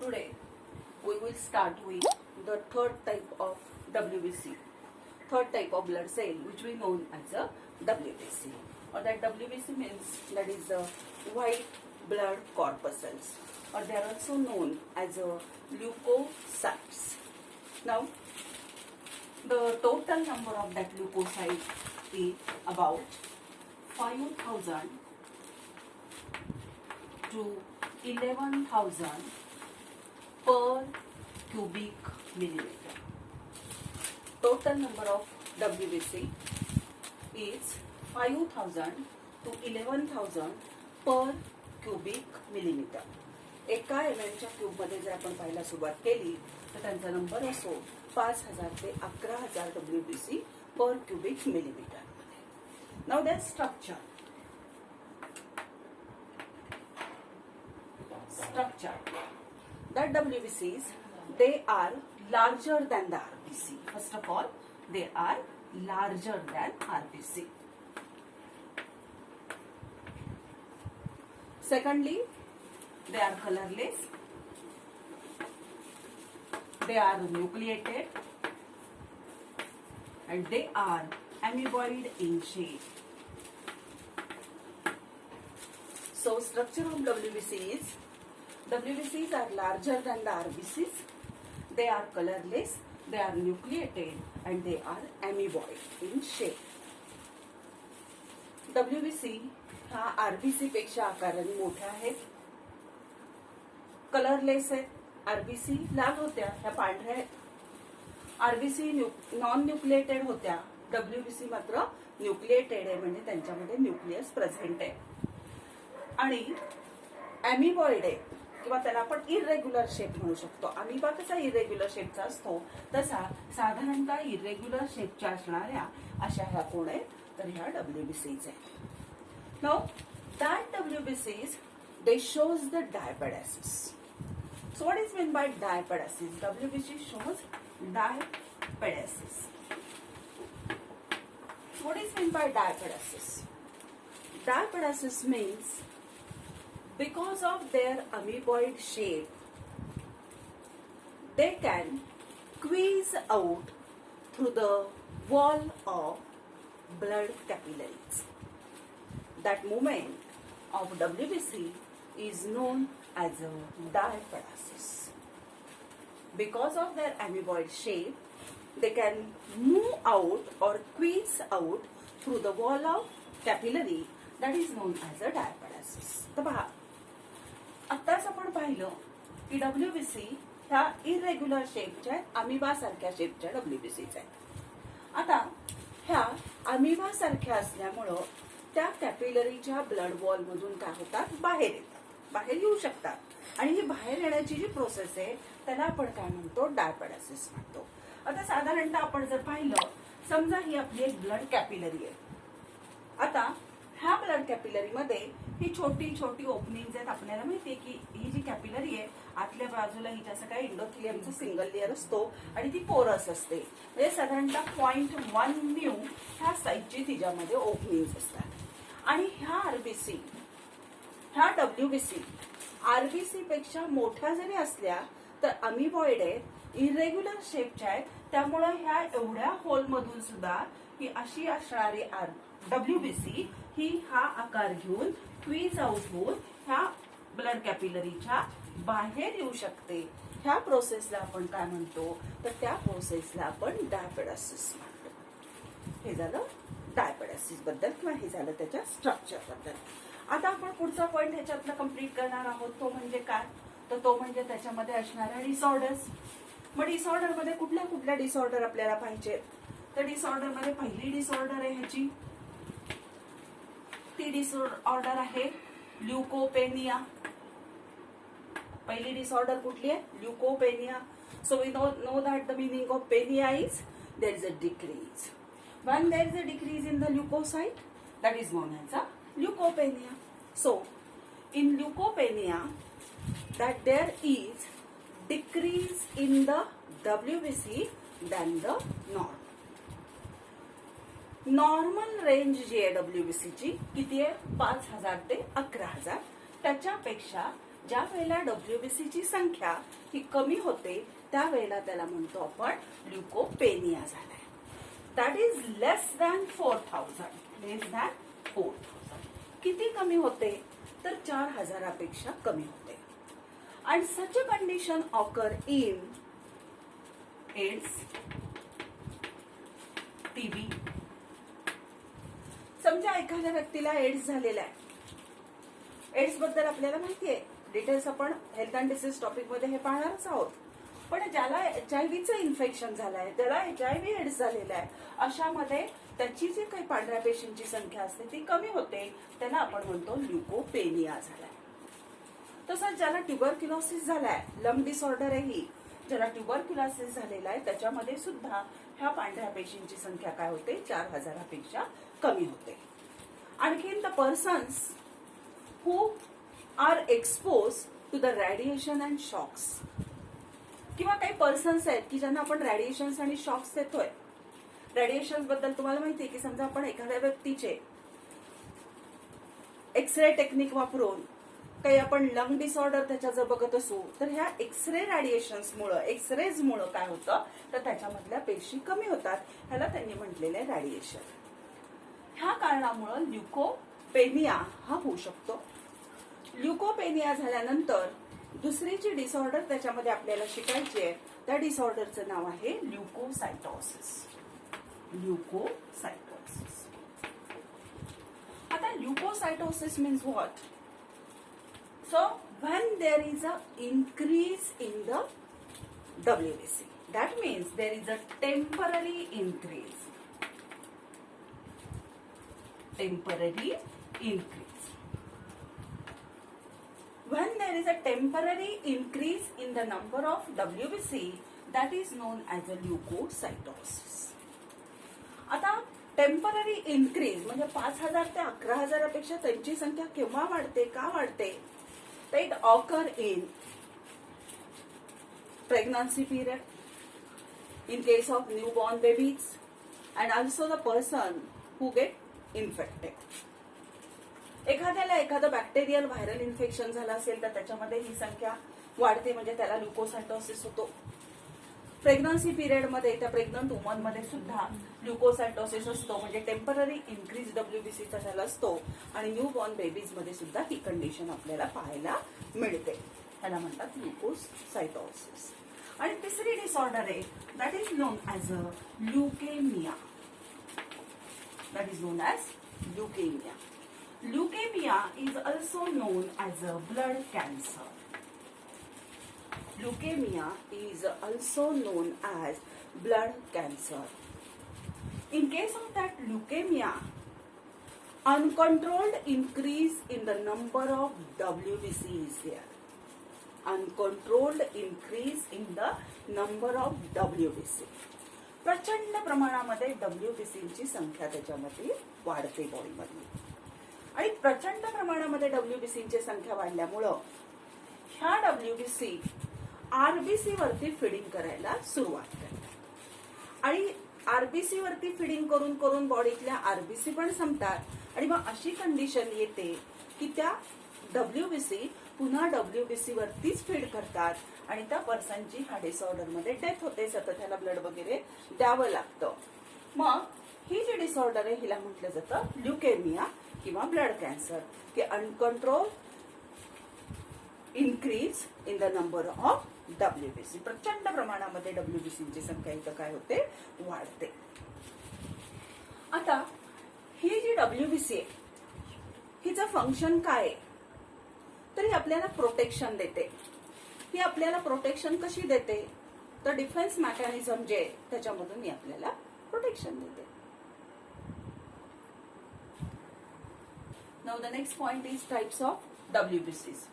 Today we will start with the third type of WBC, third type of blood cell, which we know as a WBC. Or that WBC means that is the white blood corpuscles, or they are also known as leukocytes. Now, the total number of that leukocyte is about 5,000 to 11,000 per cubic millimeter. Total number of WBC is 5,000 to 11,000 per cubic millimeter. एका mm च्या cube मध्ये जर आपण पाहायला सुरुवात केली तर त्यांचा नंबर असो 5,000 ते 11,000 WBC पर क्यूबिक मिलीमीटर मध्ये. Now there structure that WBCs, they are larger than the RBC. First of all, they are larger than RBC. Secondly, they are colorless, they are nucleated, and they are amoeboid in shape. So structure of WBCs are larger than the RBCs, they are colorless, they are nucleated, and they are amoeboid in shape. WBC हा RBC पेक्षा आकाराने मोठ्या आहेत, colourless आहेत. RBC लाल होत्या, ह्या पांढऱ्या आहेत. RBC नॉन न्यूक्लिएटेड होत्या, WBC मात्र न्यूक्लिएटेड आहे, म्हणजे त्यांच्यामध्ये न्यूक्लियस प्रेझेंट आहे. आणि अॅमिबॉइड आहे, किंवा त्याला आपण इरेग्युलर शेप म्हणू शकतो. अमिबा कसा इरेग्युलर शेपचा असतो तसा साधारणतः इरेग्युलर शेपच्या असणाऱ्या अशा ह्या कोण आहेत तर ह्या WBCs आहेत. Now that WBCs they shows the diapedesis. So what is meant by diapedesis? WBC shows diapedesis. What is meant by diapedesis? Diapedesis means because of their amoeboid shape, they can squeeze out through the wall of blood capillaries. That movement of WBC is known as a diapedesis. Because of their amoeboid shape, they can move out or squeeze out through the wall of capillary, that is known as a diapedesis. तर पहा, आताच आपण पाहिलं की WBC ह्या irregular शेपच्या आहेत, amoeba सारख्या शेपच्या WBCs आहेत. आता ह्या अमिबा सारख्या असल्यामुळं त्या कॅपिलरीच्या ब्लड वॉल मधून काय होतात, बाहेर येतात, बाहेर येऊ शकतात. आणि ही बाहेर येण्याची जी प्रोसेस आहे त्याला आपण काय म्हणतो, डायपेडेसिस म्हणतो. आता साधारणतः आपण जर पाहिलं, समजा ही आपली एक ब्लड कॅपिलरी आहे. आता ह्या ब्लड कॅपिलरी मध्ये ही छोटी छोटी ओपनिंग आहेत. आपल्याला माहितीये की ही जी कॅपिलरी आहे आतल्या बाजूला हिच्या असं काय इंडोथिलियमचा सिंगल लेअर असतो आणि ती पोरस असते. म्हणजे साधारणतः 0.1 म्यू ह्या साईजची तिच्यामध्ये ओपनिंग असतात. आणि ह्या RBC, ह्या WBC RBC पेक्षा मोठ्या जरी असल्या तर अमिबॉइड आहेत, इरेग्युलर शेपच्या आहेत. त्यामुळे ह्या एवढ्या होल मधून सुद्धा ही अशी असणारी WBC ही हा आकार घेऊन स्क्वीज आउट होऊन ह्या ब्लड कॅपिलरीच्या बाहेर येऊ शकते. ह्या प्रोसेसला आपण काय म्हणतो तर त्या प्रोसेसला आपण डायपेडेसिस म्हणतो. हे झालं डायपेडेसिस बद्दल, किंवा हे झालं त्याच्या स्ट्रक्चर बद्दल. आता आपण पुढचा पॉइंट ह्याच्यातला कंप्लीट करणार आहोत. तो म्हणजे काय, तर तो म्हणजे त्याच्यामध्ये असणाऱ्या डिसऑर्डर्स. मग डिसऑर्डर मध्ये कुठल्या कुठल्या डिसऑर्डर आपल्याला पाहिजे, तर डिसऑर्डर मध्ये पहिली डिसऑर्डर आहे ह्याची, ती डिसऑर्डर आहे ल्युकोपेनिया. पहिली डिसऑर्डर कुठली आहे, leukopenia. So we know that the meaning of penia is there is a decrease. When there is a decrease in the leukocyte, that is known as a leukopenia. So, in leukopenia, that there is decrease in the WBC than the norm. Normal range जी आहे WBC ची किती आहे, 5,000 ते 11,000. त्याच्यापेक्षा ज्या वेळेला WBC ची संख्या ही कमी होते त्यावेळेला त्याला म्हणतो आपण ल्युकोपेनिया झालाय. That is less than 4000. Less than 4000. किती कमी होते तर 4000 पेक्षा कमी होते. आणि such a condition occur in AIDS, TB. समजा एखाद्या व्यक्तीला एड्स झालेला आहे. एड्स बद्दल आपल्याला माहिती आहे, डिटेल्स आपण हेल्थ अँड डिसीज टॉपिक मध्ये हे पाहणारच आहोत. पण ज्याला HIV इन्फेक्शन झालंय, त्याला HIV एड्स झालेला आहे, अशामध्ये त्याची जी काही पांढऱ्या पेशींची संख्या असते ती कमी होते, त्याला आपण म्हणतो ल्युकोपेनिया झालाय. तसंच ज्याला ट्युबरक्युलोसिस झालाय, लंग डिसऑर्डर आहे ही, ज्याला ट्युबरक्युलोसिस झालेला आहे त्याच्यामध्ये सुद्धा ह्या पांढऱ्या पेशींची संख्या काय होते 4000 पेक्षा कमी होते. आणखीन the persons who are expose to the radiation and shocks, किंवा काही पर्सन्स आहेत की ज्यांना आपण रेडिएशन्स आणि शॉक्स देतोय. रेडिएशन बद्दल तुम्हाला माहिती आहे की समजा आपण एखाद्या व्यक्तीचे एक्सरे टेक्निक वापरून काही आपण लंग डिसऑर्डर त्याच्या जर बघत असू तर ह्या एक्सरे रेडिएशन्समुळे, एक्सरेजमुळे काय होतं तर त्याच्यामधल्या पेशी कमी होतात. ह्याला त्यांनी म्हटलेलं आहे रेडिएशन. ह्या कारणामुळे ल्युकोपेनिया हा होऊ शकतो. ल्युकोपेनिया झाल्यानंतर दुसरी जी डिसऑर्डर त्याच्यामध्ये आपल्याला शिकायची आहे त्या डिसऑर्डरचं नाव आहे ल्युकोसायटोसिस. ल्युकोसायटोसिस. आता leukocytosis means what? So when there is a increase in the WBC, that means there is a temporary increase. Temporary increase. When there is a temporary increase in the number of WBC, that is known as a leukocytosis. आता temporary increase म्हणजे 5000 ते 11000 पेक्षा त्यांची संख्या केव्हा वाढते, का वाढते? It occur in pregnancy period, in case of newborn babies, and also the person who get infected. एखाद्याला एखादं बॅक्टेरियल व्हायरल इन्फेक्शन झालं असेल तर त्याच्यामध्ये ही संख्या वाढते म्हणजे त्याला ल्युकोसायटोसिस होतो. प्रेग्नन्सी पिरियड मध्ये त्या प्रेग्नंट वुमन मध्ये सुद्धा ल्युकोसायटोसिस असतो म्हणजे टेम्पररी इन्क्रीज WBC चा झाला असतो. आणि न्यूबॉर्न बेबीज मध्ये सुद्धा ही कंडिशन आपल्याला पाहायला मिळते. त्याला म्हणतात ल्युकोसायटोसिस. आणि तिसरी डिसऑर्डर आहे that is non as a leukaemia. That is non as leukaemia. Leukaemia is also non as a blood cancer. Leukemia is also known as blood cancer. In case of that leukemia, uncontrolled increase in the number of WBC is there. Uncontrolled increase in the number of WBC. प्रचंड प्रमाणामध्ये WBC ची संख्या त्याच्यामध्ये वाढते बॉडीमध्ये. आणि प्रचंड प्रमाणामध्ये WBC ची संख्या वाढल्यामुळं ह्या WBC RBC वरती फिडिंग करायला सुरुवात करतात. आणि RBC वरती फिडिंग करून करून बॉडीतल्या RBC पण संपतात. आणि मग अशी कंडिशन येते की त्या WBC पुन्हा WBC वरतीच फीड करतात आणि त्या पर्सनची हा डिसऑर्डर मध्ये डेथ होते. सतत ह्याला ब्लड वगैरे द्यावं लागतं. मग ही जी डिसऑर्डर आहे हिला म्हटलं जातं ल्युकेमिया किंवा ब्लड कॅन्सर. की uncontrol increase in the number of WBC. प्रचंड प्रमाणामध्ये WBC ची संख्या इथं काय होते वाढते. आता ही जी WBC आहे हिचं फंक्शन काय आहे तर ही आपल्याला प्रोटेक्शन देते. ही आपल्याला प्रोटेक्शन कशी देते तर डिफेन्स मेकॅनिझम जे त्याच्यामधून ही आपल्याला प्रोटेक्शन देते. Now the next point is types of WBCs.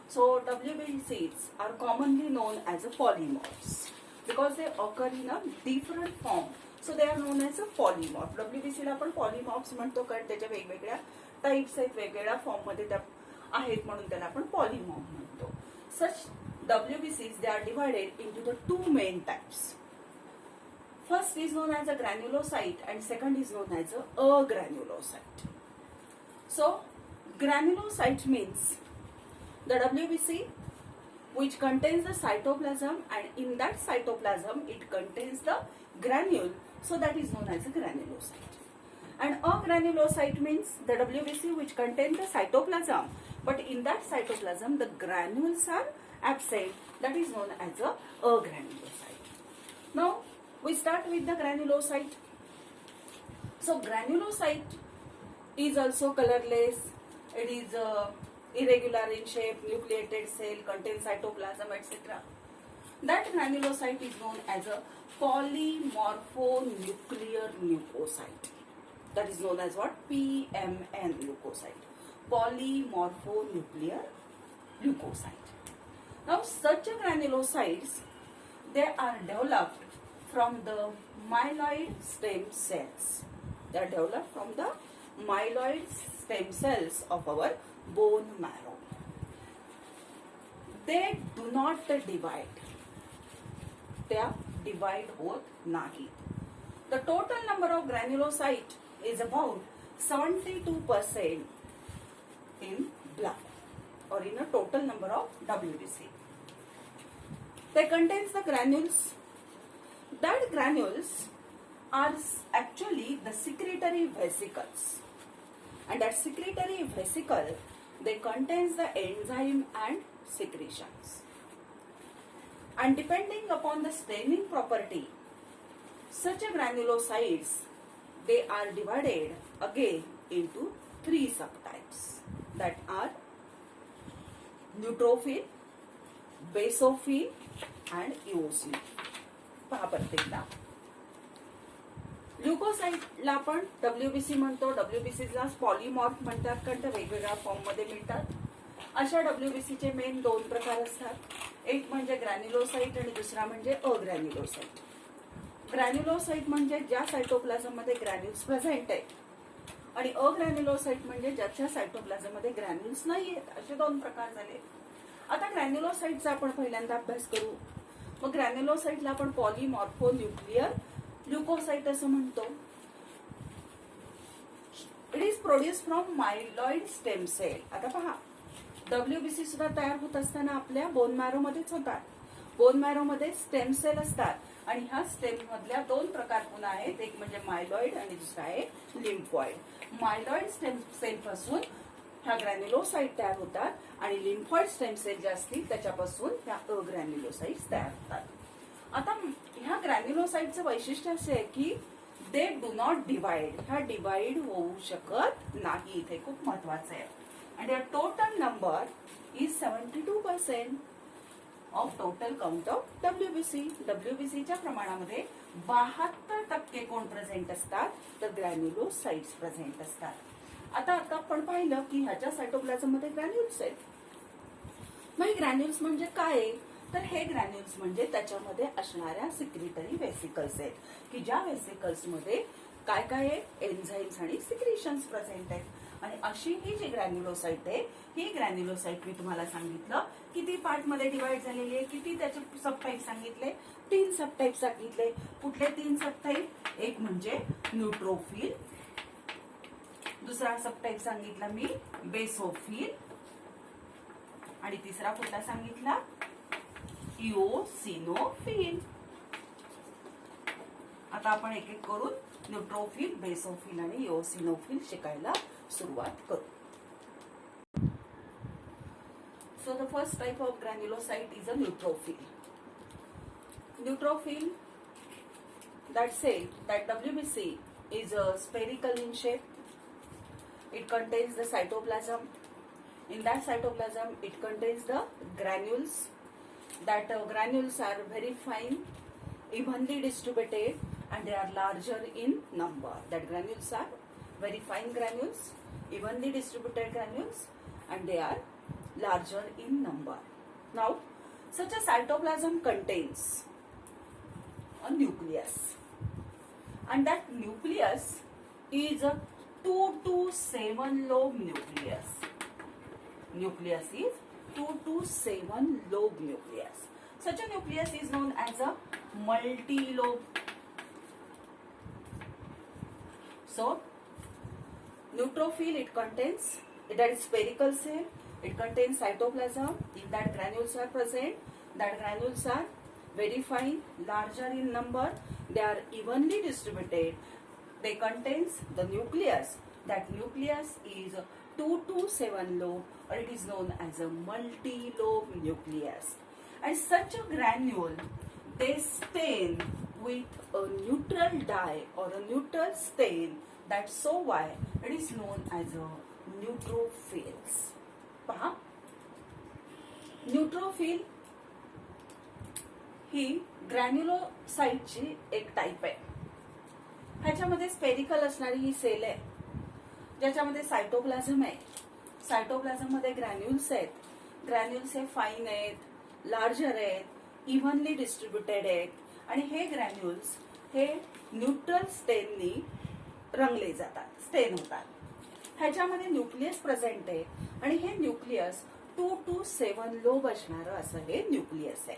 So WBCs are commonly known as a polymorphs because they occur in a different form. So they are known as a polymorph. WBC ला आपण polymorphs म्हणतो कारण त्याच्या वेगवेगळ्या types आहेत, वेगवेगळ्या form मध्ये त्या आहेत म्हणून त्याला आपण polymorph म्हणतो. Such WBCs they are divided into the two main types. First is known as a granulocyte and second is known as a agranulocyte. So granulocyte means The WBC, which contains the cytoplasm, and in that cytoplasm it contains the granule, so that is known as a granulocyte. And agranulocyte means the WBC which contains the cytoplasm, but in that cytoplasm the granules are absent, that is known as a agranulocyte. Now we start with the granulocyte. So granulocyte is also colorless, it is irregular in shape, nucleated cell, contains cytoplasm, etc. That granulocyte is known as a polymorphonuclear leukocyte. That is known as what? PMN leukocyte. Polymorphonuclear leukocyte. Now such granulocytes, they are developed from the myeloid stem cells. They are developed from the myeloid stem cells of our bone marrow. They do not divide. त्या divide होत नाही. The total number of granulocyte is about 72% in blood, or in a total number of WBC. They contains the granules. That granules are actually the secretory vesicles, and that secretory vesicle, they contains the enzyme and secretions. And depending upon the staining property, such a granulocytes, they are divided again into 3 subtypes, that are neutrophil, basophil and eosinophil. पहा प्रत्येकदा ल्युकोसाइटला आपण WBC म्हणतो. WBCला polymorph म्हणतात कारण ते वेगवेगळ्या form मध्ये मिळतात. अशा WBCचे मेन 2 प्रकार असतात. एक म्हणजे ग्रॅन्युलोसाइट आणि दुसरा म्हणजे अग्रॅन्युलोसाइट. ग्रॅन्युलोसाइट म्हणजे ज्या सायटोप्लाझम मध्ये ग्रॅन्युल्स प्रेझेंट आहे, आणि अग्रॅन्युलोसाइट म्हणजे ज्याच्या सायटोप्लाझम मध्ये ग्रॅन्युल्स नाही आहेत. असे 2 प्रकार झाले. आता ग्रॅन्युलोसाइटचा आपण पहिल्यांदा अभ्यास करू. मग ग्रॅन्युलोसाइटला आपण पॉलीमॉर्फोन्युक्लियर ल्युकोसाइट असं म्हणतो. It is produce from myeloid stem cell. आता पहा, WBC सुद्धा तयार होत असताना आपल्या बोन मॅरो मध्येच होतात. बोन मॅरो मध्ये स्टेम सेल असतात, आणि ह्या स्टेम मधल्या 2 प्रकार पुन्हा आहेत. एक म्हणजे मायलॉइड आणि दुसरा आहे लिम्फॉइड. मायलॉइड स्टेम सेल पासून ह्या ग्रॅन्युलोसाइट तयार होतात, आणि लिम्फॉइड स्टेम सेल जे असतील त्याच्यापासून ह्या अग्रॅन्युलोसाइट्स तयार होतात. आता ह्या ग्रॅन्युलोसाइटचं वैशिष्ट्य असे आहे की दे डू नॉट डिवाइड. ह्या डिवाइड होऊ शकत नाही. इथे खूप महत्वाचं आहे. and their total number is 72% of total count of WBC. WBC च्या प्रमाणामध्ये 72% कोण प्रेझेंट असतात, तर ग्रॅन्युलोसाइट्स प्रेझेंट असतात. आता आपण पाहिलं की ह्याच्या सायटोप्लाझम मध्ये ग्रॅन्युल्स आहेत. मग ग्रॅन्युल्स म्हणजे काय? तर हे ग्रॅन्युल्स म्हणजे त्याच्यामध्ये असणाऱ्या सिक्रेटरी वेसिकल्स आहेत, की ज्या वेसिकल्स मध्ये काय काय आहे, एन्झाइम्स आणि सिक्रेशन्स प्रेझेंट आहेत. आणि अशी ही जी ग्रॅन्युलोसाइट आहे, ही ग्रॅन्युलोसाइट मी तुम्हाला सांगितलं किती पार्ट मध्ये डिवाइड झालेली आहे, किती त्याचे सबटाइप सांगितले, 3 सबटाइप सांगितले. कुठले 3 सबटाइप? एक म्हणजे न्यूट्रोफिल, दुसरा सबटाइप सांगितला मी बेसोफिल, आणि तिसरा कुठला सांगितला? इओसिनोफिल. आता आपण एक एक करून न्यूट्रोफिल, बेसोफिल आणि इओसिनोफिल शिकायला सुरुवात करू. So the first type of granulocyte is a neutrophil. Neutrophil, that cell, that WBC is spherical in shape. It contains the cytoplasm. In that cytoplasm, it contains the granules. That granules are very fine, evenly distributed, and they are larger in number. That granules are very fine granules, evenly distributed granules, and they are larger in number. Now, such a cytoplasm contains a nucleus, and that nucleus is a 2 to 7 lobe nucleus. Nucleus is 2 to 7 lobe nucleus. Such a nucleus is known as a multi-lobe. So, neutrophil, it contains, that is spherical cell, It contains cytoplasm. In that granules are present. That granules are very fine, larger in number. They are evenly distributed. They contains the nucleus. That nucleus is 2 to 7 lobe, or it is known as a multi-lobe nucleus. And such a granule, they stain with a neutral dye or a neutral stain. That's so why it is known as a neutrophils. पहा, neutrophil ही ग्रॅन्युलोसाइटची एक type आहे. ह्याच्यामध्ये spherical असणारी ही sale आहे, ज्याच्यामध्ये cytoplasm आहे. Cytoplasm मध्ये granules आहेत. ग्रॅन्युल्स हे फाईन आहेत, लार्जर आहेत, इव्हनली डिस्ट्रीब्युटेड आहेत. आणि हे ग्रॅन्युल्स हे न्यूट्रल स्टेननी रंगले जातात, स्टेन होतात. ह्याच्यामध्ये न्यूक्लियस प्रेझेंट आहे आणि हे न्यूक्लियस 2 to 7 लोब असणारं असं हे न्यूक्लियस आहे,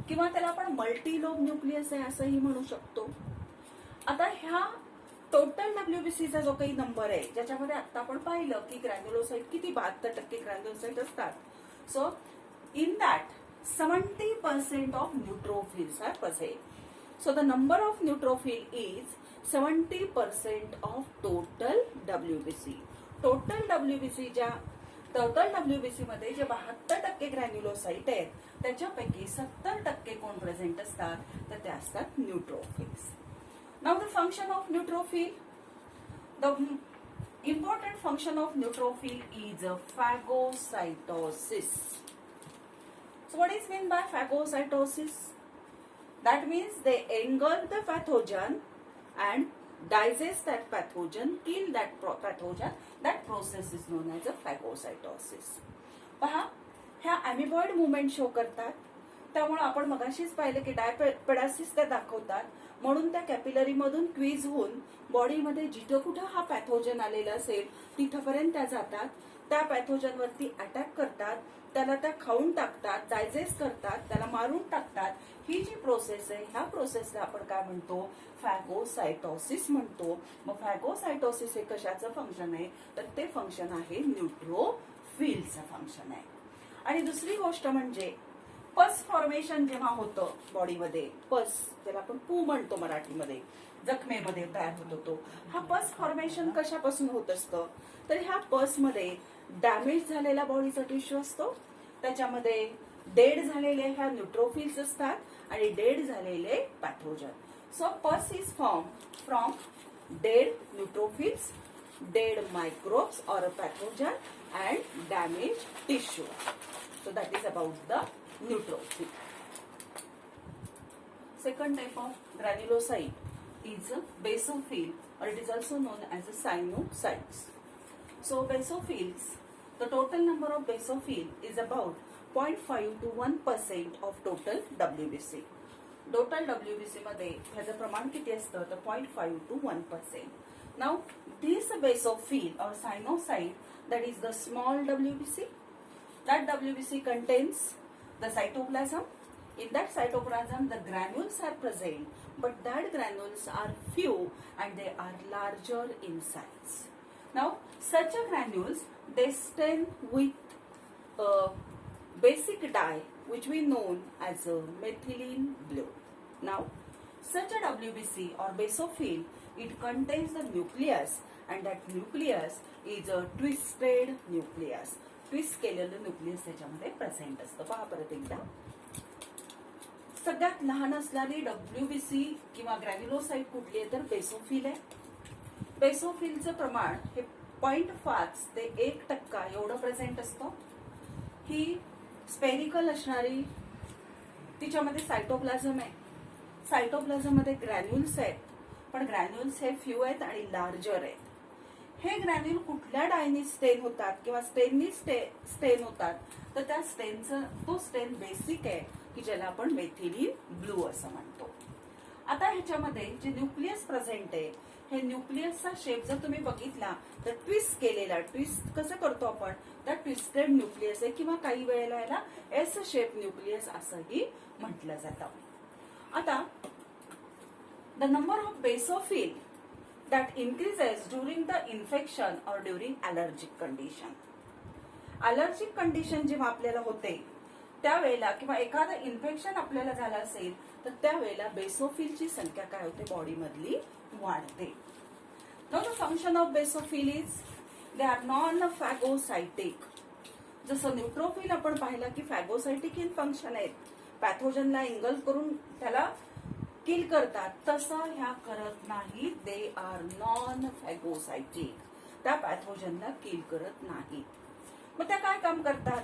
किंवा त्याला आपण मल्टी लोब न्यूक्लियस आहे असंही म्हणू शकतो. आता ह्या टोटल डब्ल्यूबीसीचा जो काही नंबर आहे, ज्याच्यामध्ये आता आपण पाहिलं की ग्रॅन्युलोसाइट किती 72% ग्रॅन्युलोसाइट असतात. So in that 70% of neutrophils are present. So the number of neutrophil is 70% of total WBC. Total WBC मध्ये जे 72% ग्रॅन्युलोसाइट आहेत, त्याच्यापैकी 70% कोण प्रेझेंट असतात, तर ते असतात neutrophils. Now the function of neutrophil. The important function of neutrophil is phagocytosis. So what is meant by phagocytosis? That means they engulf the pathogen and digest that pathogen, kill that pathogen. That process is known as a phagocytosis. पहा, ह्या अॅमिबॉइड movement show करतात. त्यामुळे आपण मगाशीच पाहिले की डायपेडासिस त्या दाखवतात, म्हणून त्या कॅपिलरी मधून क्वीज होऊन बॉडीमध्ये जिथं कुठं हा पॅथोजन आलेला असेल तिथपर्यंत त्या जातात. त्या पॅथोजन वरती अटॅक करतात, त्याला त्या खाऊन टाकतात, डायजेस्ट करतात, त्याला मारून टाकतात. ही जी प्रोसेस आहे, ह्या प्रोसेसला आपण काय म्हणतो, फॅगोसायटोसिस म्हणतो. मग फॅगोसायटोसिस हे कशाचं फंक्शन आहे, तर ते फंक्शन आहे न्यूट्रोफिलचं फंक्शन आहे. आणि दुसरी गोष्ट म्हणजे पस फॉर्मेशन जेव्हा होतं बॉडीमध्ये, पस ज्याला आपण पू म्हणतो मराठीमध्ये, जखमेमध्ये तयार होतो तो, हा पस फॉर्मेशन कशापासून होत असतं, तर ह्या पस मध्ये डॅमेज झालेला बॉडीचा टिश्यू असतो, त्याच्यामध्ये डेड झालेले ह्या न्यूट्रोफिल्स असतात आणि डेड झालेले पॅथोजन. सो पस is form from dead neutrophils, dead microbes और pathogen and damaged tissue. So that is about the neutrophil. Second type of granulocyte is a basophil, or it is also known as a cyanocytes. So basophils, the total number of basophil is about 0.5 to 1% of total WBC. Total WBC मध्ये ह्याचं प्रमाण किती असतं, तर 0.5 to 1%. Now this basophil or cyanocyte, that is the small WBC. That WBC contains the cytoplasm. In that cytoplasm, the granules are present, but that granules are few and they are larger in size. Now, such a granules, they stain with a basic dye, which we known as a methylene blue. Now, such a WBC or basophil, it contains the nucleus, and that nucleus is a twisted nucleus. Twist केलेलं nucleus त्याच्यामध्ये present असतं. पहा परत एकदा, सगळ्यात लहान असणारी WBC किंवा ग्रॅन्युलोसाइट कुठली आहे, तर बेसोफिल आहे. बेसोफिलचं प्रमाण हे 0.5 ते 1% एवढं प्रेझेंट असतं. ही स्पेरिकल असणारी, तिच्यामध्ये सायटोप्लाझम आहे. सायटोप्लाझम मध्ये ग्रॅन्युल्स आहेत, पण ग्रॅन्युल्स हे फ्यू आहेत आणि लार्जर आहेत. हे ग्रॅन्युल कुठल्या डायनी स्टेन होतात किंवा स्टेननी स्टेन होतात, तर त्या स्टेनचं तो स्टेन बेसिक आहे की ज्याला आपण मेथिलीन ब्लू असं म्हणतो. आता ह्याच्यामध्ये जे न्यूक्लियस प्रेझेंट आहे, हे न्यूक्लियसचा शेप जर तुम्ही बघितला तर ट्विस्ट केलेला, ट्विस्ट कसं करतो आपण, तर ट्विस्टेड न्यूक्लियस आहे, किंवा काही वेळेला याला एस शेप न्यूक्लियस असंही म्हटलं जातं. आता the number of basophil that increases during the infection or during allergic condition. Allergic condition जेव्हा आपल्याला होते त्यावेळेला किंवा एखादं इन्फेक्शन आपल्याला झालं असेल तर त्यावेळेला बेसोफिलची संख्या काय होते बॉडीमधली वाढते. Now the function of basophil is they are non phagocytic. जसं न्यूट्रोफिल आपण पाहिलं की फॅगोसायटिक इन फंक्शन आहेत, पॅथोजनला इंगल्फ करून त्याला किल करतात, तसं ह्या करत नाही. दे आर नॉन फॅगोसायटिक, त्या पॅथोजनला किल करत नाही. मग त्या काय काम करतात?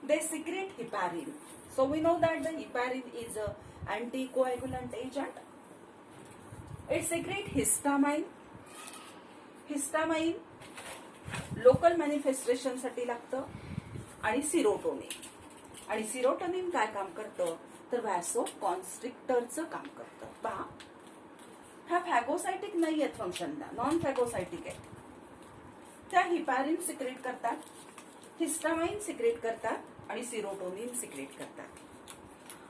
They secrete heparin. So we know that the heparin is a anticoagulant agent. It secrete histamine. Histamine local manifestation साठी लागतं आणि सिरोटोनिन. आणि सिरोटोनिन काय काम करतं तर व्हॅसो कॉन्स्ट्रिक्टरचं काम करतं. पहा, ह्या फॅगोसायटिक नाही आहेत फंक्शनला, नॉन फॅगोसायटिक आहेत. त्या हिपॅरिन सिक्रेट करतात, हिस्टामाइन सिक्रेट करतात आणि सिरोटोनिन सिक्रेट करतात.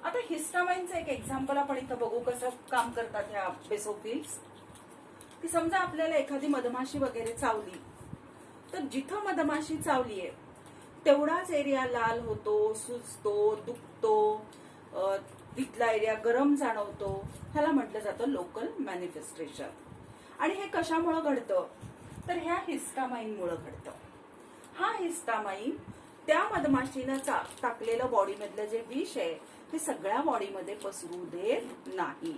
आता हिस्टामाइनचं एक एक्झाम्पल आपण इथं बघू कसं काम करतात ह्या बेसोफिल्स. की समजा आपल्याला एखादी मधमाशी वगैरे चावली तर जिथं मधमाशी चावलीये तेवढाच एरिया लाल होतो, सुजतो, दुखतो, तिथला एरिया गरम जाणवतो. ह्याला म्हटलं जातं लोकल मॅनिफेस्टेशन. आणि हे कशामुळे घडतं तर ह्या हिस्टामाइनमुळे घडतं. हा हिस्टामाइन त्या मधमाशीनं टाकलेलं बॉडीमधलं जे विष आहे ते सगळ्या बॉडीमध्ये पसरू देत नाही.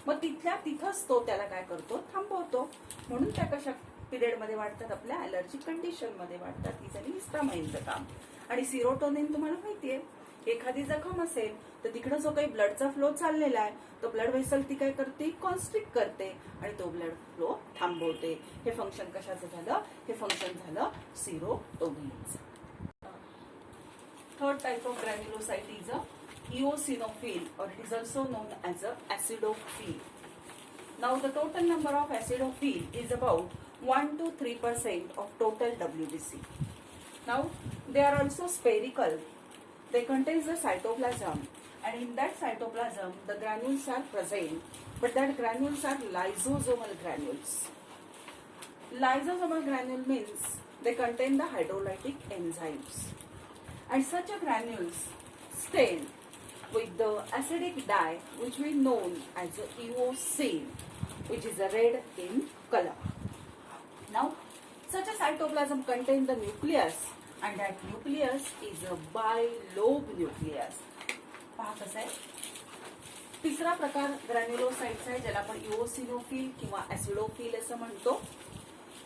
मग तिथल्या तिथंच तो त्याला काय करतो थांबवतो. म्हणून त्या कशा पिरियडमध्ये वाढतात आपल्या अलर्जिक कंडिशन मध्ये वाढतात. ही झाली हिस्टामाइनचं काम. आणि सिरोटोनिन तुम्हाला माहितीये, एखादी जखम असेल तर तिकडं जो काही ब्लडचा फ्लो चाललेला आहे तो ब्लड व्हेसल ती काय करते कॉन्स्ट्रिक्ट करते आणि तो ब्लड फ्लो थांबवते. हे फंक्शन कशाचं झालं? हे फंक्शन झालं सिरोटोनिनचं. Third type of granulocyte is a eosinophil, or it is also known as a acidophile. Now the total number of acidophile is about 1 to 3% of total WBC. Now they are also spherical. They contain the cytoplasm, and in that cytoplasm the granules are present, but that granules are lysosomal granules. Lysosomal granule means they contain the hydrolytic enzymes, and such a granules stain with the acidic dye which we known as eosin, which is a red in color. Now such a cytoplasm contains the nucleus, and that nucleus is a bilobe nucleus. पहा कसं आहे. तिसरा प्रकार ग्रॅन्युलोसाइट्स आहे ज्याला आपण eosinophil किंवा ऍसिडोफिल असं म्हणतो.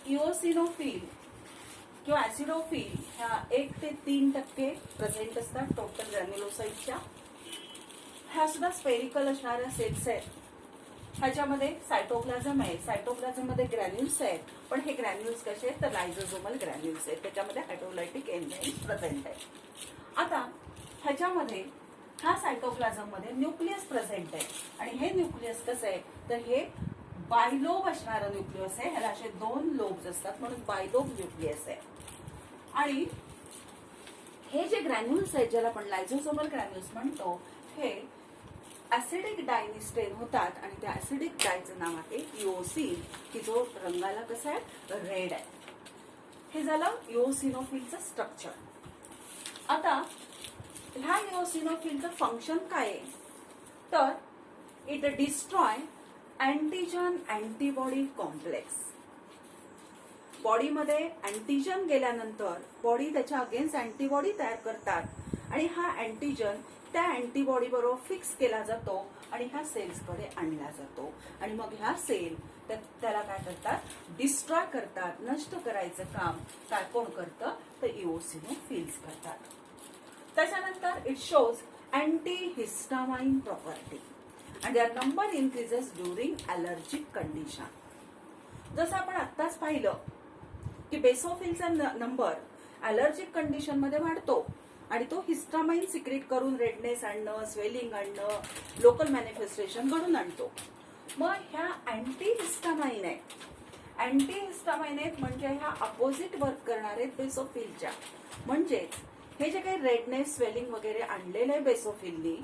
इओसिनोफिल किंवा ऍसिडोफिल ह्या 1 ते 3% प्रेझेंट असतात टोटल ग्रॅन्युलोसाइटच्या. ह्या सुद्धा स्पेरिकल असणाऱ्या सेल्स आहेत. ह्याच्यामध्ये सायटोप्लाझम आहे, सायटोप्लाझम मध्ये ग्रॅन्युल्स आहेत, पण हे ग्रॅन्युल्स कसे आहेत तर लायझोसोमल ग्रॅन्युल्स आहेत. त्याच्यामध्ये हायड्रोलायटिक एन्झाइम प्रेझेंट आहे. आता ह्याच्यामध्ये ह्या सायटोप्लाझम मध्ये न्यूक्लियस प्रेझेंट आहे आणि हे न्यूक्लियस कसं आहे तर हे बायलोब असणारं न्यूक्लियस आहे. ह्याला असे 2 लोब्स असतात म्हणून बायलोब न्यूक्लियस आहे. आणि हे जे ग्रॅन्युल्स आहेत ज्याला आपण लायझोसोमल ग्रॅन्युल्स म्हणतो हे ऍसिडिक डायनी स्टेन होतात आणि त्या ऍसिडिक डायचं नाव आहे इओसिन, की जो रंगाला कसा आहे रेड आहे. हे झालं इओसिनोफिलचं स्ट्रक्चर. आता ह्या इओसिनोफिलचं फंक्शन काय आहे तर it destroy antigen antibody complex. बॉडीमध्ये अँटीजन गेल्यानंतर बॉडी त्याच्या अगेन्स्ट अँटीबॉडी तयार करतात आणि हा अँटीजन त्या अँटीबॉडी बरोबर फिक्स केला जातो आणि ह्या सेल्सकडे आणला जातो. आणि मग ह्या सेल त्याला काय करतात डिस्ट्रॉय करतात. नष्ट करायचं काम काय कोण करतं तर इओसिनोफिल्स करतात. त्याच्यानंतर it shows anti histamine property and their number increases during allergic condition. जसं आपण आत्ताच पाहिलं की बेसोफिलचा नंबर अलर्जिक कंडिशन मध्ये वाढतो आणि तो हिस्टामाइन सिक्रेट करून रेडनेस आणणं, स्वेलिंग आणणं, लोकल मॅनिफेस्टेशन घडून आणतो. मग ह्या अँटी हिस्टामाइन आहेत. अँटी हिस्टामाइन आहेत म्हणजे ह्या अपोजिट वर्क करणार आहेत बेसोफिलच्या. म्हणजेच हे जे काही रेडनेस, स्वेलिंग वगैरे आणलेलं आहे बेसोफिलनी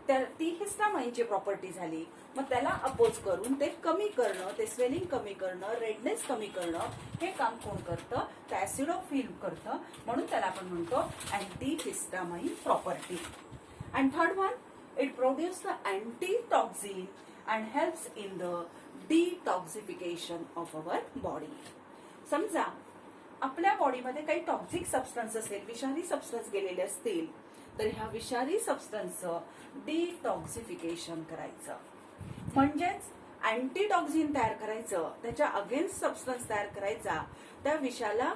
ती हिस्टामाइनची प्रॉपर्टी झाली. मग त्याला अपोज करून ते कमी करणं, ते स्वेलिंग कमी करणं, रेडनेस कमी करणं हे काम कोण करतं? तर ऍसिडोफिल करतं. म्हणून त्याला आपण म्हणतो anti histamine property. And third one, it produce the antitoxin and helps in the detoxification of our body. समजा आपल्या बॉडीमध्ये काही टॉक्सिक सबस्टन्स असेल, विषारी सबस्टन्स गेलेले असतील, तर ह्या विषारी सबस्टन्सचं डिटॉक्सिफिकेशन करायचं. म्हणजेच अँटीटॉक्सिन तयार करायचं, त्याच्या अगेन्स्ट सबस्टन्स तयार करायचा, त्या विषाला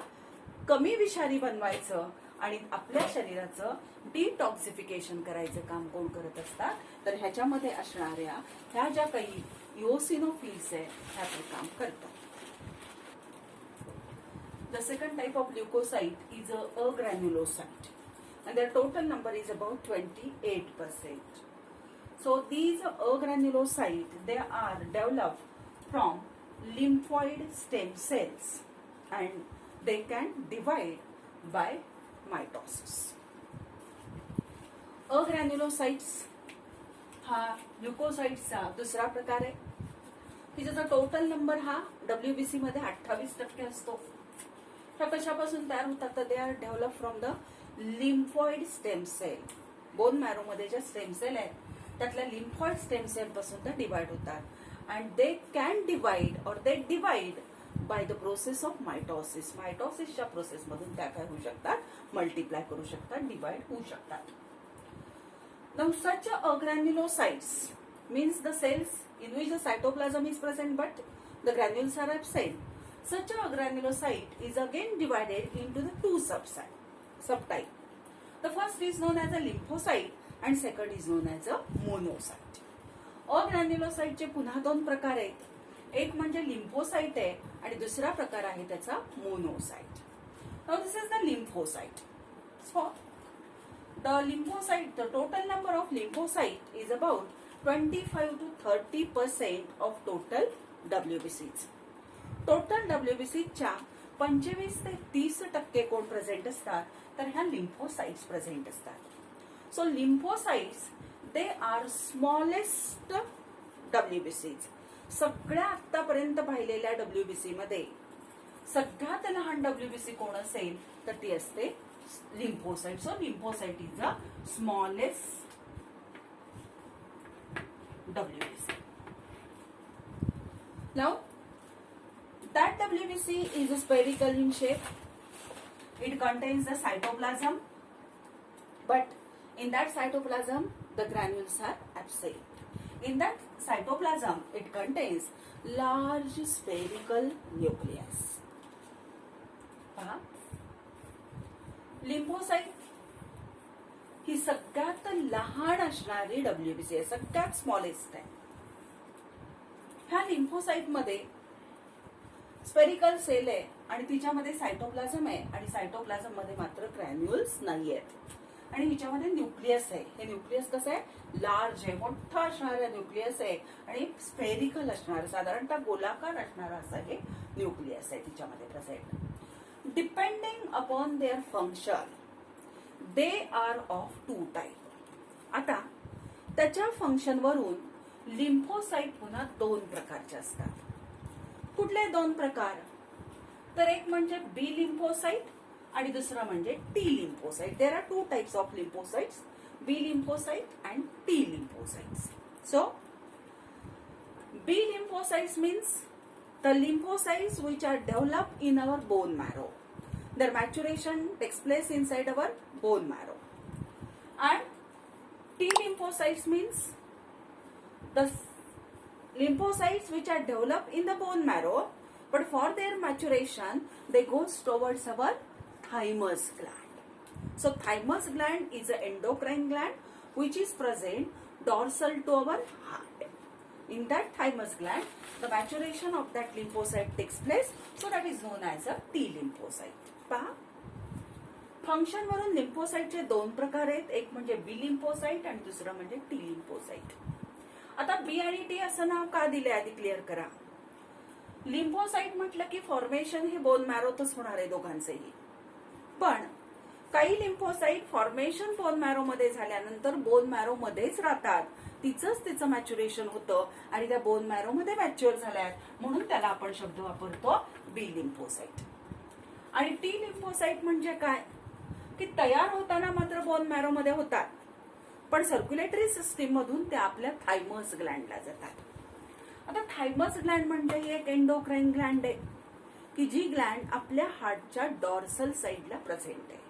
कमी विषारी बनवायचं आणि आपल्या शरीराचं डिटॉक्सिफिकेशन करायचं काम कोण करत असतात? तर ह्याच्यामध्ये असणाऱ्या ह्या ज्या काही इओसिनोफिल्स आहे ह्या ते काम करतात. The second type of leukocyte is a granulocyte, and their total number is about 28%. So these agranulocytes, they are developed from lymphoid stem cells, and they can divide by mitosis. Agranulocytes हा ल्युकोसाइट्सचा दुसरा प्रकार आहे. तिचा total number हा WBC मध्ये 28% असतो. ह्या कशापासून तयार होतात? तर they are develop from the lymphoid stem cell. Bone marrow मध्ये ज्या स्टेम सेल आहेत त्यातल्या लिम्फॉइड स्टेम सेल पासून त्या डिवाइड होतात. And they can divide or they divide by the process of mitosis. मायटॉसिसच्या प्रोसेस मधून त्या काय होऊ शकतात? मल्टिप्लाय करू शकतात, डिवाइड होऊ शकतात. Now such agranulocytes means the cells in which the cytoplasm is present but the granules are absent. Such a granulocyte is again divided into the two subtype. The first is known as a lymphocyte and second is known as a monocyte. अग्रॅन्युलोसाइटचे पुन्हा दोन प्रकार आहेत. एक म्हणजे lymphocyte आहे आणि दुसरा प्रकार आहे त्याचा monocyte. Now this is the lymphocyte. So the lymphocyte, the total number of lymphocyte is about 25 to 30% of total WBCs. Total WBCच्या 25 ते 30% कोण प्रेझेंट असतात? तर ह्या लिम्फोसाइट्स प्रेझेंट असतात. So lymphocytes they are smallest WBCs. सगळ्या आतापर्यंत पाहिलेल्या WBC मध्ये सगळ्यात लहान WBC कोण असेल तर ती असते lymphocyte. So lymphocyte is the smallest WBC. Now that WBC is spherical in shape. It contains the cytoplasm, but in that cytoplasm the granules are absent. In that cytoplasm it contains large spherical nucleus. Lymphocyte ही सगळ्यात लहान असणारी WBC आहे, सगळ्यात smallest आहे. ह्या lymphocyte मध्ये spherical sale आहे आणि तिच्यामध्ये सायटोप्लाझम आहे आणि सायटोप्लाझम मध्ये मात्र ग्रॅन्युल्स नाही आहेत. आणि हिच्यामध्ये न्यूक्लियस आहे. हे न्यूक्लियस कसं आहे? लार्ज आहे, मोठा असणारा न्यूक्लियस आहे आणि स्पेरिकल असणार, साधारणतः गोलाकार असणारा असं हे न्यूक्लियस आहे तिच्यामध्ये present. Depending upon their function they are of two type. आता त्याच्या फंक्शन वरून लिम्फोसाइट पुन्हा दोन प्रकारचे असतात. कुठले दोन प्रकार? तर एक म्हणजे बी लिम्फोसाइट आणि दुसरा म्हणजे T lymphocyte. There are two types of lymphocytes, B lymphocyte and T lymphocytes. So B lymphocytes means the lymphocytes which are developed in our bone marrow. Their maturation takes place inside our bone marrow. And T lymphocytes means the lymphocytes which are developed in the bone marrow, but for their maturation they goes towards our thymus gland. So thymus gland is an endocrine gland which is present dorsal to our heart. In that thymus gland the maturation of that lymphocyte takes place, so that is known as a T lymphocyte. पहा, function वरून लिम्फोसाइटचे दोन प्रकार आहेत. एक म्हणजे बी lymphocyte आणि दुसरं म्हणजे टी लिम्फोसाइट. आता बी आणि टी असं नाव का दिले आधी क्लिअर करा. लिम्फोसाइट म्हटलं की फॉर्मेशन हे बोन मॅरोतच होणार आहे दोघांचेही, पण काही लिम्फोसाइट फॉर्मेशन बोन मॅरो मध्ये झाल्यानंतर बोन मॅरो मध्येच राहतात, तिचं मॅच्युरेशन होतं आणि त्या बोन मॅरो मध्ये मॅच्युअर झाल्यात, म्हणून त्याला आपण शब्द वापरतो बी लिम्फोसाइट. आणि टी लिम्फोसाइट म्हणजे काय की तयार होताना मात्र बोन मॅरो मध्ये होतात, पण सर्क्युलेटरी सिस्टीम मधून ते आपल्या थायमस ग्लँडला जातात. आता थायमस ग्लँड म्हणजे ही एक एंडोक्राइन ग्लँड आहे की जी ग्लँड आपल्या हार्टच्या डॉर्सल साइडला प्रेझेंट आहे.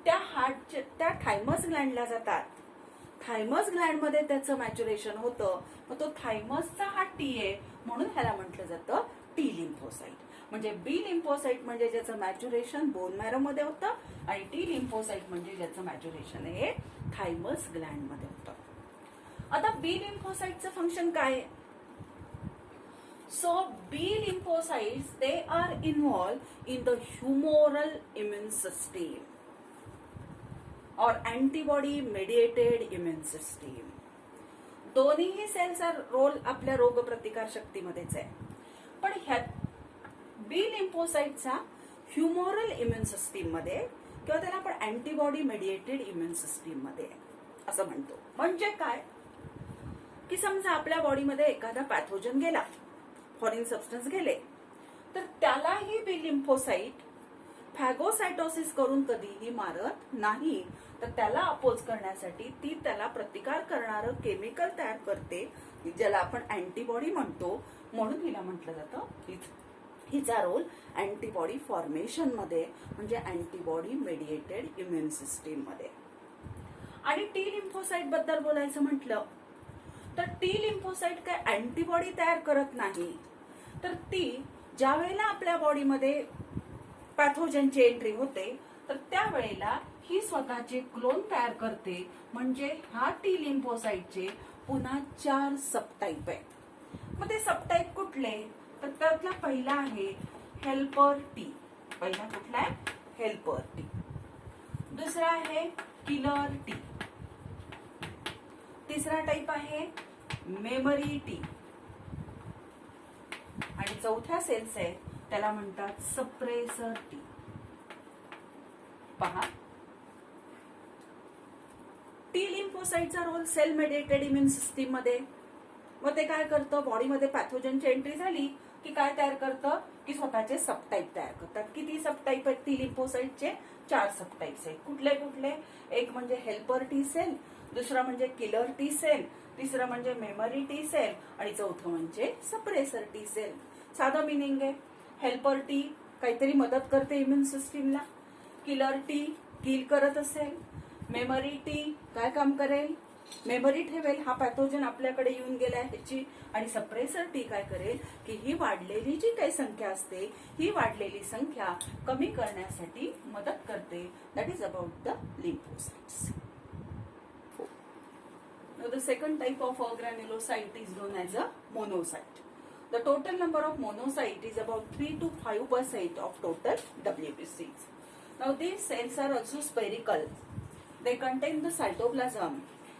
त्या थायमस ग्लँडला जातात. थायमस ग्लँड मध्ये त्याचं मॅच्युरेशन होतं, मग तो थायमसचा हा टी आहे, म्हणून ह्याला म्हटलं जातं टी लिम्फोसाइट. म्हणजे बी लिम्फोसाइट म्हणजे ज्याचं मॅच्युरेशन बोन मॅरो मध्ये होतं आणि टी लिम्फोसाइट म्हणजे ज्याचं मॅच्युरेशन हे थायमस ग्लँड मध्ये होतं. आता बी लिम्फोसाइटचं फंक्शन काय आहे? So B lymphocytes, they are involved in the humoral immune system or antibody mediated immune system. दोन्हीही सेलचा रोल आपल्या रोगप्रतिकार शक्तीमध्येच आहे, पण ह्यात बी लिम्फोसाइटचा ह्युमोरल इम्युन सिस्टीम मध्ये किंवा त्याला आपण अँटीबॉडी मेडिएटेड इम्युन सिस्टीम मध्ये असं म्हणतो. म्हणजे काय की समजा आपल्या बॉडीमध्ये एखादा पॅथोजन गेला, फॉरेन सबस्टन्स गेले, तर त्यालाही बी लिम्फोसाइट फॅगोसायटोसिस करून कधीही मारत नाही, तर त्याला अपोज करण्यासाठी ती त्याला प्रतिकार करणारं केमिकल तयार करते, ज्याला आपण अँटीबॉडी म्हणतो. म्हणून हिला म्हटलं जातं हिचा रोल अँटीबॉडी फॉर्मेशन मध्ये म्हणजे अँटीबॉडी मेडिएटेड इम्युन सिस्टीम मध्ये. आणि टी लिम्फोसाइट बद्दल बोलायचं म्हटलं तर टी लिम्फोसाइट काय अँटीबॉडी तयार करत नाही, तर ती ज्या वेळेला आपल्या बॉडीमध्ये पॅथोजनची एंट्री होते तर त्यावेळेला ही स्वतःचे क्लोन तयार करते. म्हणजे ह्या टी लिम्फोसाइटचे पुन्हा 4 सबटाईप आहेत. मग ते सबटाईप कुठले? तर त्यातला पहिला आहे हेल्पर टी. पहिला कुठला आहे? Helper T. दुसरा आहे किलर टी. तिसरा टाईप आहे मेमरी टी. आणि चौथ्या सेल्स आहे त्याला म्हणतात सप्रेसर टी. पहा, टी लिम्फोसाइटचा role cell mediated immune system मध्ये. मग ते काय करतं, बॉडीमध्ये पॅथोजनची एंट्री झाली की काय तयार करतं की स्वतःचे सबटाईप तयार करतात. किती सबटाईप आहेत टी लिम्फोसाइटचे? 4 सबटाईप्स आहेत. कुठले कुठले? एक म्हणजे हेल्पर टी सेल, दुसरा म्हणजे किलर टी सेल, तिसरं म्हणजे मेमरी टी सेल आणि चौथं म्हणजे सप्रेसर टी सेल. साधं मिनिंग आहे, हेल्पर टी काहीतरी मदत करते इम्युन सिस्टीमला, किलर टी किल करत असेल, मेमरी टी काय काम करेल? मेमरी ठेवेल हा पॅथोजन आपल्याकडे येऊन गेलाय ह्याची. आणि सप्रेसर टी काय करेल की ही वाढलेली जी काही संख्या असते ही वाढलेली संख्या कमी करण्यासाठी मदत करते. That is about the lymphocytes. Now the second type of granulocyte is known as a monocyte. The total number of monocyte is about 3 to 5% of total WBCs. Now these cells are also spherical. They contain the cytoplasm.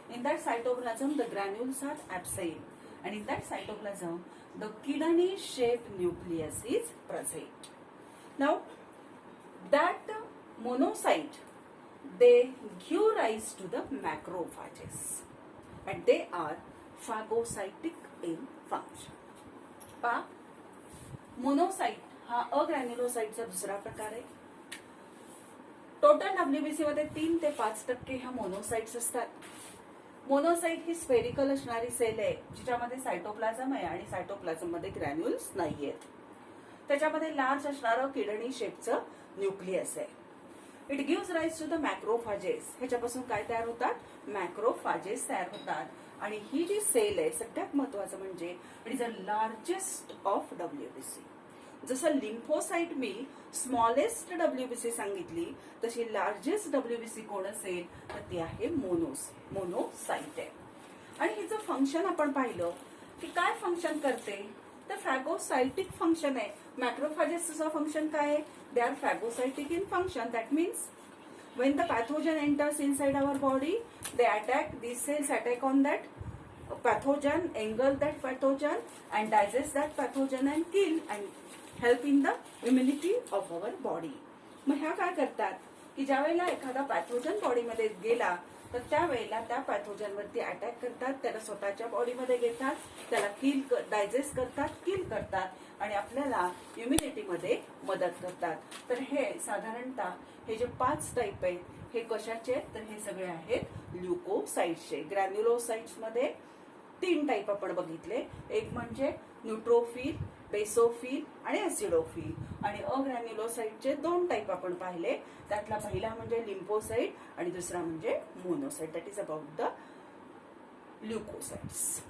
In that cytoplasm the granules are absent, and in that cytoplasm the kidney-shaped nucleus is present. Now that monocyte, they give rise to the macrophages. And they are phagocytic in function. पहा, monocyte हा अग्रॅन्युलोसाइटचा दुसरा प्रकार आहे. Total WBC मध्ये 3 ते 5% ह्या monocytes असतात. Monocyte ही spherical असणारी सेल आहे जिच्यामध्ये सायटोप्लाझम आहे आणि सायटोप्लाझम मध्ये ग्रॅन्युल्स नाहीयेत. त्याच्यामध्ये लार्ज असणारं किडनी शेपचं न्यूक्लियस आहे. It gives rise to the macrophages. ह्याच्यापासून काय तयार होतात? मॅक्रोफाजेस तयार होतात. आणि ही जी सेल आहे सगळ्यात महत्वाचं म्हणजे it is a largest of WBC. जसं लिम्फोसाइट मी स्मॉलेस्ट डब्ल्यूबीसी सांगितली तशी लार्जेस्ट डब्ल्यूबीसी कोण असेल तर ती आहे मोनोसाइट आहे. आणि हिचं फंक्शन आपण पाहिलं की काय फंक्शन करते तर फॅगोसायटिक फंक्शन आहे. मॅक्रोफाजेसचं फंक्शन काय आहे? They are phagocytic in function. That means when the pathogen enters inside our body, they attack, these cells attack on that pathogen, engulf that pathogen and digest that pathogen and kill and help in the immunity of our body. मग ह्या काय करतात की ज्या वेळेला एखादा pathogen बॉडीमध्ये गेला तर त्यावेळेला त्या पॅथोजन वरती अटॅक करतात, त्याला स्वतःच्या बॉडीमध्ये घेतात, त्याला डायजेस्ट करतात, किल करतात आणि आपल्याला इम्युनिटीमध्ये मदत करतात. तर हे साधारणतः हे जे 5 टाईप आहेत हे कशाचे आहेत तर हे सगळे आहेत ल्युकोसाइट्सचे. ग्रॅन्युलोसाइट्स मध्ये 3 टाईप आपण बघितले, एक म्हणजे न्यूट्रोफिल, बेसोफिल आणि ऍसिडोफिल. आणि अग्रॅन्युलोसाइटचे 2 टाईप आपण पाहिले, त्यातला पहिला म्हणजे लिम्फोसाइट आणि दुसरा म्हणजे monocyte. That is about the leucocytes.